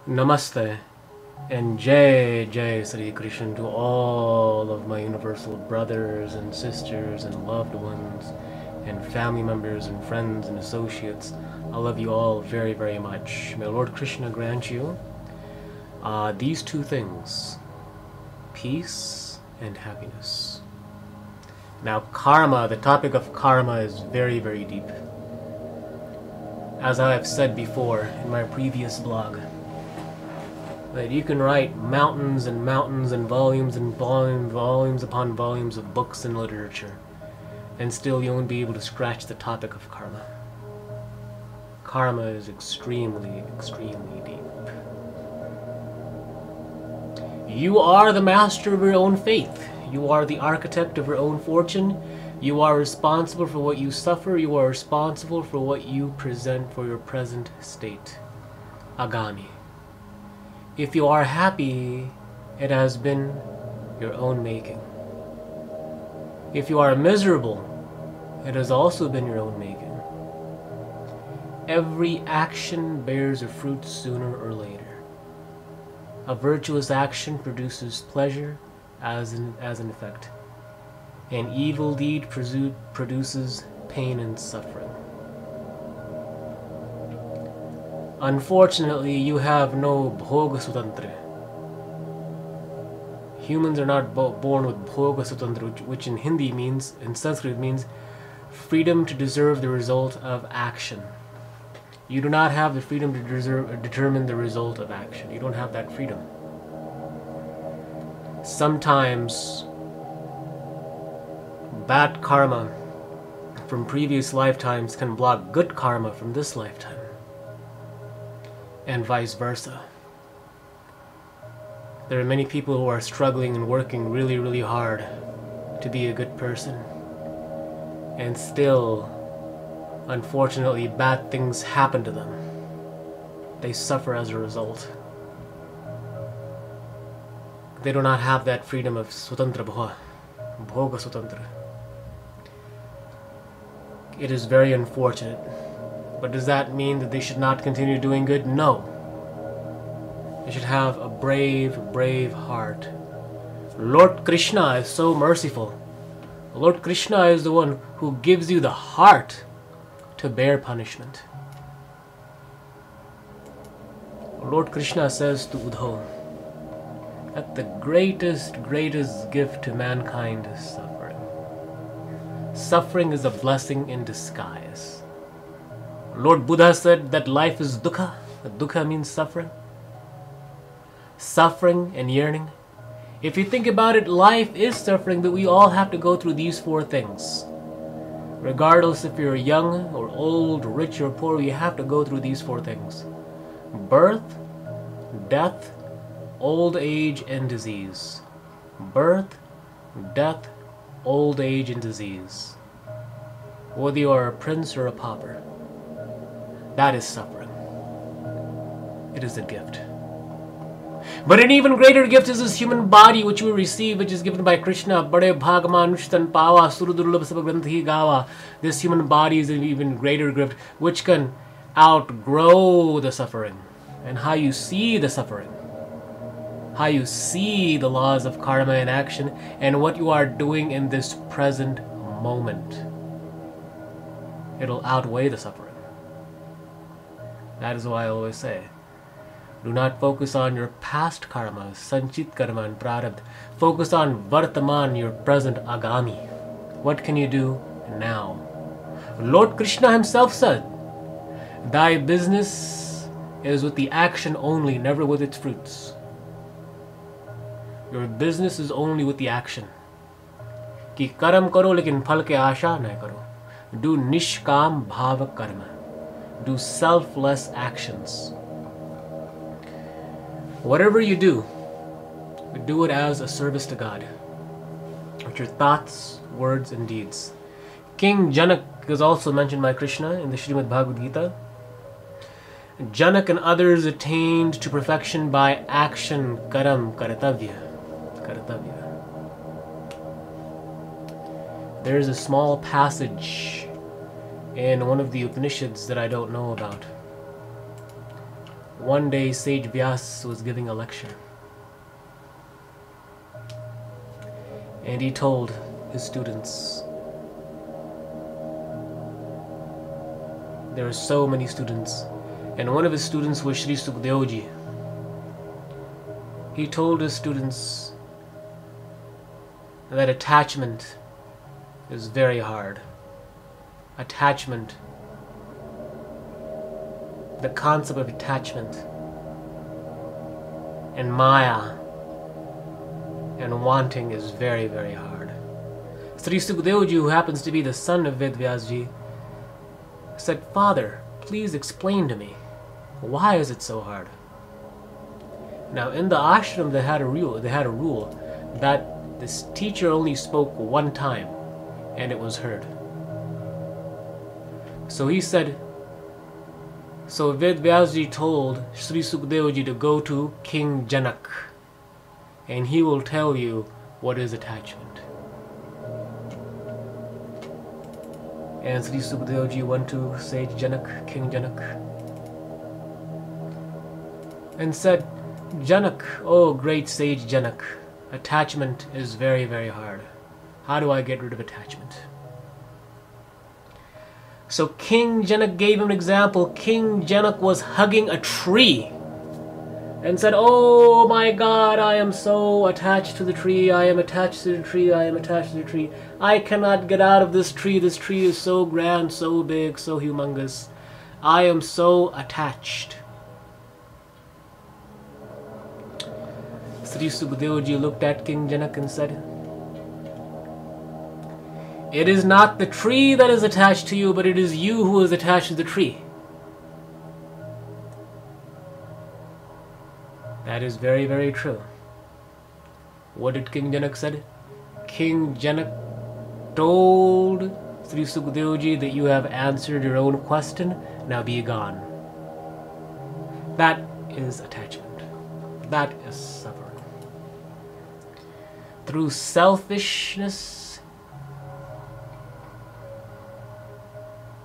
Namaste and Jai Jai Sri Krishna to all of my universal brothers and sisters and loved ones and family members and friends and associates. I love you all very, very much. May Lord Krishna grant you these two things: peace and happiness. Now, karma, the topic of karma is very, very deep. As I have said before in my previous blog, that you can write mountains and mountains and volumes upon volumes of books and literature, and still you won't be able to scratch the topic of karma. Karma is extremely, extremely deep. You are the master of your own faith. You are the architect of your own fortune. You are responsible for what you suffer. You are responsible for what you present for your present state. Agami. If you are happy, it has been your own making. If you are miserable, it has also been your own making. Every action bears a fruit sooner or later. A virtuous action produces pleasure as an effect. An evil deed produces pain and suffering. Unfortunately, you have no bhoga sutantra. Humans are not born with bhoga sutantra, which in Hindi means, in Sanskrit means, freedom to deserve the result of action. You do not have the freedom to determine the result of action. You don't have that freedom. Sometimes bad karma from previous lifetimes can block good karma from this lifetime, and vice versa. There are many people who are struggling and working really, really hard to be a good person, and still, unfortunately, bad things happen to them. They suffer as a result. They do not have that freedom of Swatantra Bhoga Swatantra. It is very unfortunate. But does that mean that they should not continue doing good? No. They should have a brave, brave heart. Lord Krishna is so merciful. Lord Krishna is the one who gives you the heart to bear punishment. Lord Krishna says to Uddhava that the greatest, greatest gift to mankind is suffering. Suffering is a blessing in disguise. Lord Buddha said that life is dukkha. Dukkha means suffering. Suffering and yearning. If you think about it, life is suffering, but we all have to go through these four things. Regardless if you're young or old, rich or poor, you have to go through these four things: birth, death, old age, and disease. Birth, death, old age, and disease. Whether you are a prince or a pauper, that is suffering. It is a gift. But an even greater gift is this human body which we receive, which is given by Krishna. Bade bhagman pawa surudurlabh sabagranthi gawa. This human body is an even greater gift which can outgrow the suffering. And how you see the suffering, how you see the laws of karma in action, and what you are doing in this present moment, it'll outweigh the suffering. That is why I always say, do not focus on your past karma, sanchit karma and prarabdha. Focus on vartaman, your present agami. What can you do now? Lord Krishna himself said, thy business is with the action only, never with its fruits. Your business is only with the action. Ki karam karo lekin phal ke asha na karo. Do nishkam bhava karma. Do selfless actions. Whatever you do it as a service to God, with your thoughts, words, and deeds. King Janak is also mentioned by Krishna in the Srimad Bhagavad Gita. Janak and others attained to perfection by action, karam, karatavya. There is a small passage in one of the Upanishads that I don't know about. One day Sage Vyas was giving a lecture, and he told his students, there are so many students, and one of his students was Shree Sukhdevji. He told his students that attachment is very hard. Attachment, the concept of attachment, and Maya, and wanting is very, very hard. Sri Sukhdevji, who happens to be the son of Ved Vyasji, said, Father, please explain to me, why is it so hard? Now in the ashram they had a rule that this teacher only spoke one time and it was heard. So he said, so Ved Vyasji told Sri Sukhdevji to go to King Janak and he will tell you what is attachment. And Sri Sukhdevji went to Sage Janak, King Janak, and said, Janak, oh great sage Janak, attachment is very, very hard. How do I get rid of attachment? So King Janak gave him an example. King Janak was hugging a tree and said, oh my God, I am so attached to the tree. I am attached to the tree. I am attached to the tree. I cannot get out of this tree. This tree is so grand, so big, so humongous. I am so attached. Sri Sukhdevji looked at King Janak and said, it is not the tree that is attached to you, but it is you who is attached to the tree. That is very, very true. What did King Janak said? King Janak told Sri Sukhdevji that you have answered your own question, now be gone. That is attachment. That is suffering. Through selfishness,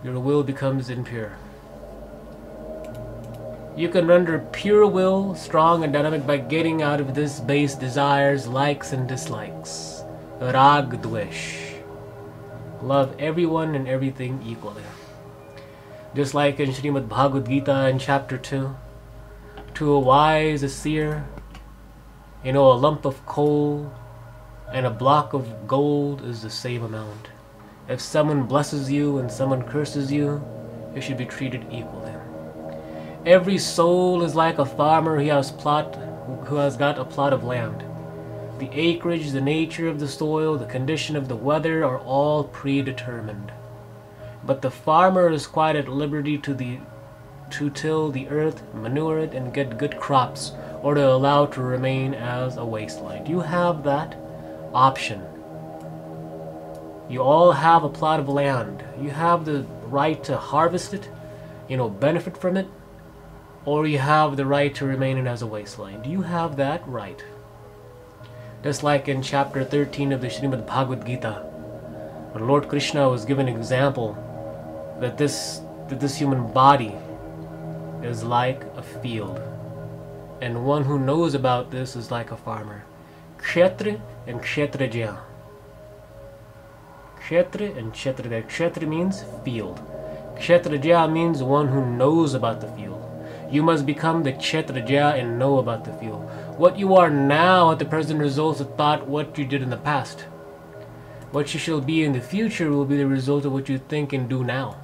your will becomes impure. You can render pure will strong and dynamic by getting out of this base desires, likes and dislikes. Rag Dvesh. Love everyone and everything equally. Just like in Srimad Bhagavad Gita in chapter 2, to a wise, a seer, a lump of coal and a block of gold is the same amount. If someone blesses you and someone curses you, you should be treated equally. Every soul is like a farmer who has got a plot of land. The acreage, the nature of the soil, the condition of the weather are all predetermined. But the farmer is quite at liberty to till the earth, manure it, and get good crops, or to allow it to remain as a wasteland. You have that option. You all have a plot of land. You have the right to harvest it, benefit from it, or you have the right to remain in as a wasteland. You have that right. Just like in chapter 13 of the Srimad Bhagavad Gita, when Lord Krishna was given an example that this human body is like a field, and one who knows about this is like a farmer. Kshetra and Kshetraja. Kshetra and Kshetraja. Kshetra means field. Kshetraja means one who knows about the field. You must become the Kshetraja and know about the field. What you are now at the present results of thought what you did in the past. What you shall be in the future will be the result of what you think and do now.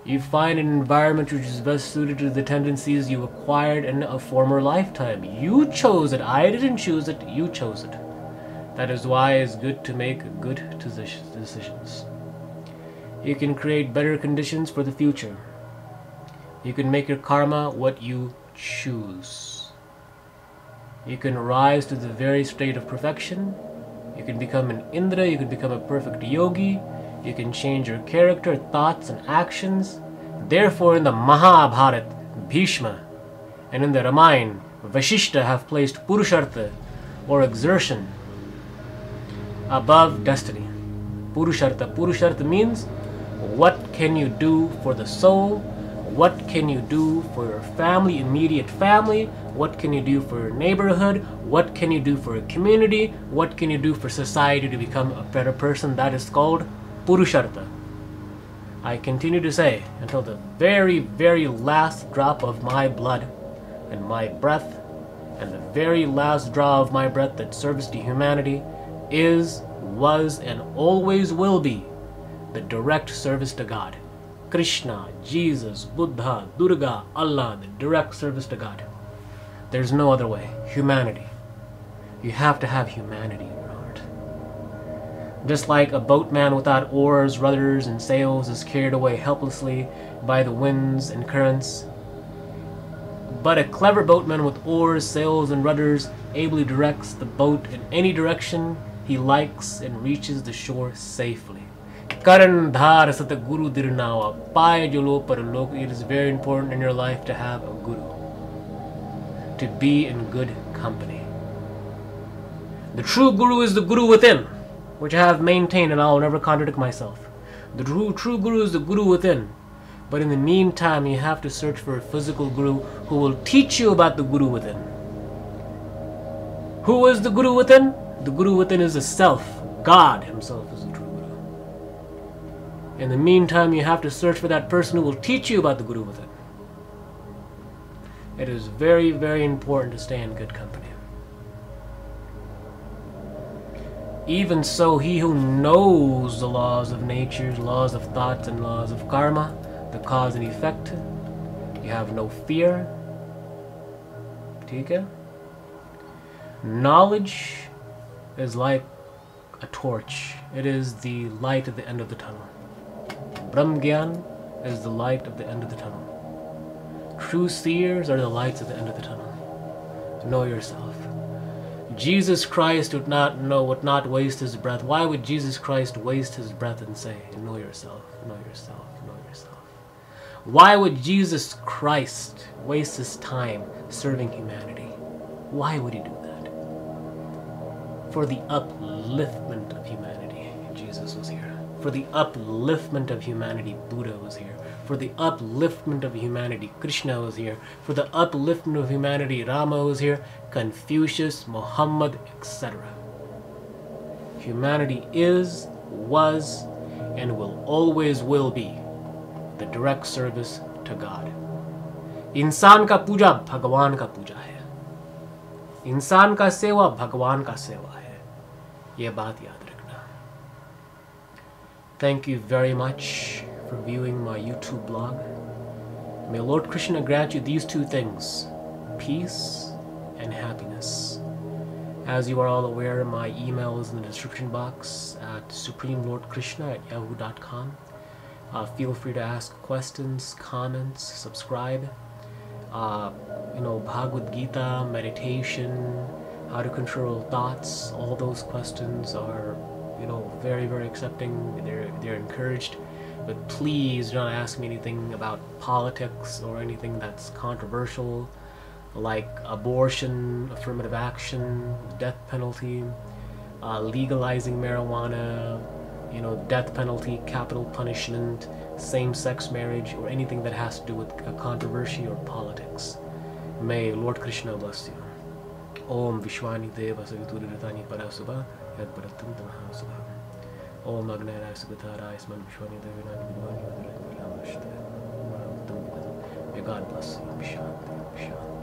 You find an environment which is best suited to the tendencies you acquired in a former lifetime. You chose it. I didn't choose it. You chose it. That is why it's good to make good decisions. You can create better conditions for the future. You can make your karma what you choose. You can rise to the very state of perfection. You can become an Indra. You can become a perfect yogi. You can change your character, thoughts, and actions. Therefore, in the Mahabharata, Bhishma, and in the Ramayana, Vashishta have placed Purushartha, or exertion, above destiny. Purushartha. Purushartha means what can you do for the soul? What can you do for your family, immediate family? What can you do for your neighborhood? What can you do for a community? What can you do for society to become a better person? That is called Purushartha. I continue to say, until the very, very last drop of my blood and my breath, and the very last draw of my breath that serves to humanity is, was, and always will be the direct service to God. Krishna, Jesus, Buddha, Durga, Allah, the direct service to God. There's no other way. Humanity. You have to have humanity in your heart. Just like a boatman without oars, rudders, and sails is carried away helplessly by the winds and currents, but a clever boatman with oars, sails, and rudders ably directs the boat in any direction he likes and reaches the shore safely. Karan dhar sat guru dirnawa, paye jolo parlok. It is very important in your life to have a guru, to be in good company. The true guru is the guru within, which I have maintained, and I will never contradict myself. The true guru is the guru within. But in the meantime, you have to search for a physical guru who will teach you about the guru within. Who is the guru within? The guru within is the self. God himself is the true guru. In the meantime, you have to search for that person who will teach you about the guru within. It is very, very important to stay in good company. Even so, he who knows the laws of nature, laws of thoughts, and laws of karma, the cause and effect, you have no fear. Okay? Knowledge is like a torch. It is the light at the end of the tunnel. Brahm Gyan is the light at the end of the tunnel. True seers are the lights at the end of the tunnel. Know yourself. Jesus Christ would not waste his breath. Why would Jesus Christ waste his breath and say, know yourself, know yourself, know yourself? Why would Jesus Christ waste his time serving humanity? Why would he do that? For the upliftment of humanity, Jesus was here. For the upliftment of humanity, Buddha was here. For the upliftment of humanity, Krishna was here. For the upliftment of humanity, Rama was here. Confucius, Muhammad, etc. Humanity is, was, and will always will be the direct service to God. इंसान का पूजा भगवान का पूजा है. इंसान का सेवा भगवान का सेवा है. ये बात याद रखना. Thank you very much for viewing my YouTube blog. May Lord Krishna grant you these two things, peace and happiness. As you are all aware, my email is in the description box at supremelordkrishna@yahoo.com. Feel free to ask questions, comments, subscribe. Bhagavad Gita, meditation, how to control thoughts, all those questions are, very, very accepting. They're encouraged. But please do not ask me anything about politics or anything that's controversial, like abortion, affirmative action, death penalty, legalizing marijuana, death penalty, capital punishment, same-sex marriage, or anything that has to do with a controversy or politics. May Lord Krishna bless you. Om Vishwani Deva Savituritani Parasubha Yad Paratam Tamaha Subha. Om Agnaya Sugatara Isman Vishwani Deva Nani Vidvani Vadurani Lamashte. May God bless you. Shanti.